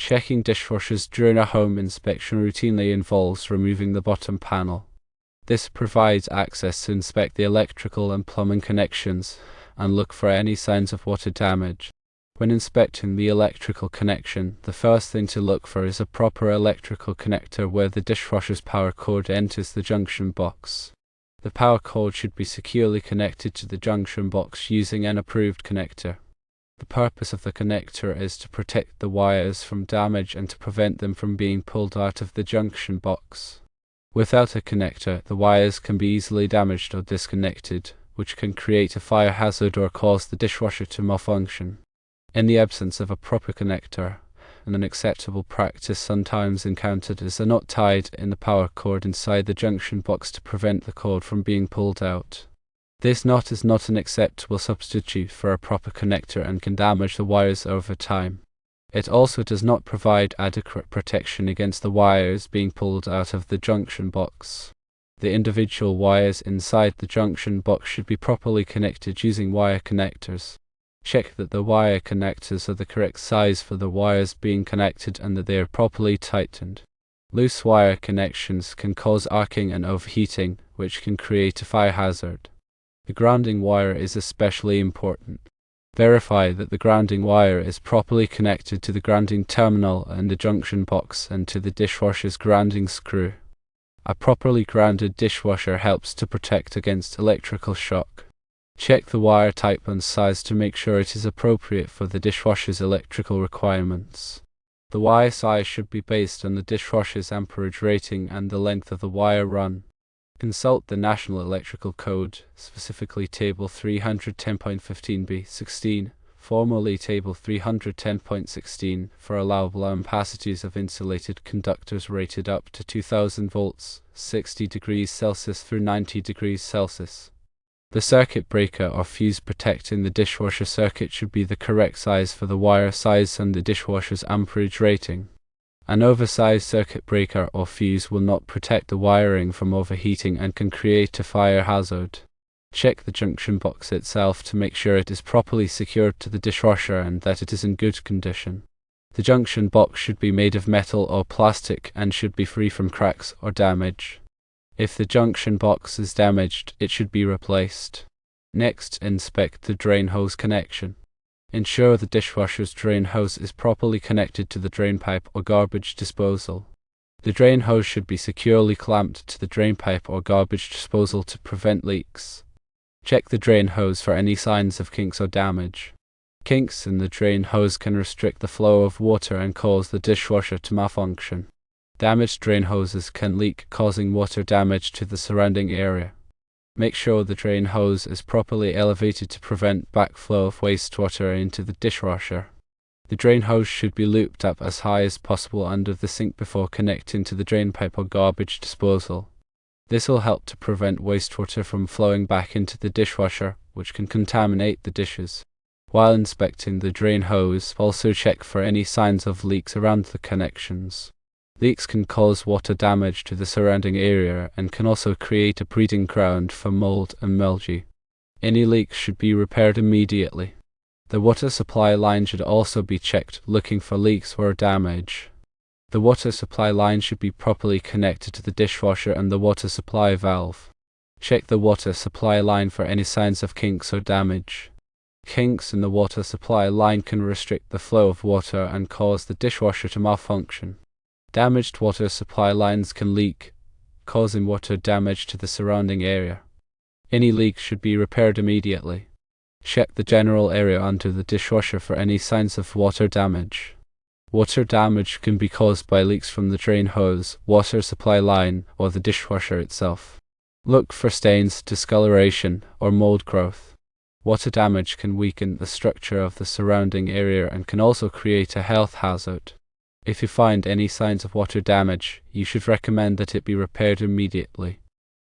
Checking dishwashers during a home inspection routinely involves removing the bottom panel. This provides access to inspect the electrical and plumbing connections and look for any signs of water damage. When inspecting the electrical connection, the first thing to look for is a proper electrical connector where the dishwasher's power cord enters the junction box. The power cord should be securely connected to the junction box using an approved connector. The purpose of the connector is to protect the wires from damage and to prevent them from being pulled out of the junction box. Without a connector, the wires can be easily damaged or disconnected, which can create a fire hazard or cause the dishwasher to malfunction. In the absence of a proper connector, an unacceptable practice sometimes encountered is a knot tied in the power cord inside the junction box to prevent the cord from being pulled out. This knot is not an acceptable substitute for a proper connector and can damage the wires over time. It also does not provide adequate protection against the wires being pulled out of the junction box. The individual wires inside the junction box should be properly connected using wire connectors. Check that the wire connectors are the correct size for the wires being connected and that they are properly tightened. Loose wire connections can cause arcing and overheating, which can create a fire hazard. The grounding wire is especially important. Verify that the grounding wire is properly connected to the grounding terminal in the junction box and to the dishwasher's grounding screw. A properly grounded dishwasher helps to protect against electrical shock. Check the wire type and size to make sure it is appropriate for the dishwasher's electrical requirements. The wire size should be based on the dishwasher's amperage rating and the length of the wire run. Consult the National Electrical Code, specifically Table 310.15b16, formerly Table 310.16, for allowable ampacities of insulated conductors rated up to 2000 volts, 60 degrees Celsius through 90 degrees Celsius. The circuit breaker or fuse protecting the dishwasher circuit should be the correct size for the wire size and the dishwasher's amperage rating. An oversized circuit breaker or fuse will not protect the wiring from overheating and can create a fire hazard. Check the junction box itself to make sure it is properly secured to the dishwasher and that it is in good condition. The junction box should be made of metal or plastic and should be free from cracks or damage. If the junction box is damaged, it should be replaced. Next, inspect the drain hose connection. Ensure the dishwasher's drain hose is properly connected to the drain pipe or garbage disposal. The drain hose should be securely clamped to the drain pipe or garbage disposal to prevent leaks. Check the drain hose for any signs of kinks or damage. Kinks in the drain hose can restrict the flow of water and cause the dishwasher to malfunction. Damaged drain hoses can leak, causing water damage to the surrounding area. Make sure the drain hose is properly elevated to prevent backflow of wastewater into the dishwasher. The drain hose should be looped up as high as possible under the sink before connecting to the drain pipe or garbage disposal. This will help to prevent wastewater from flowing back into the dishwasher, which can contaminate the dishes. While inspecting the drain hose, also check for any signs of leaks around the connections. Leaks can cause water damage to the surrounding area and can also create a breeding ground for mold and mildew. Any leaks should be repaired immediately. The water supply line should also be checked, looking for leaks or damage. The water supply line should be properly connected to the dishwasher and the water supply valve. Check the water supply line for any signs of kinks or damage. Kinks in the water supply line can restrict the flow of water and cause the dishwasher to malfunction. Damaged water supply lines can leak, causing water damage to the surrounding area. Any leaks should be repaired immediately. Check the general area under the dishwasher for any signs of water damage. Water damage can be caused by leaks from the drain hose, water supply line, or the dishwasher itself. Look for stains, discoloration, or mold growth. Water damage can weaken the structure of the surrounding area and can also create a health hazard. If you find any signs of water damage, you should recommend that it be repaired immediately.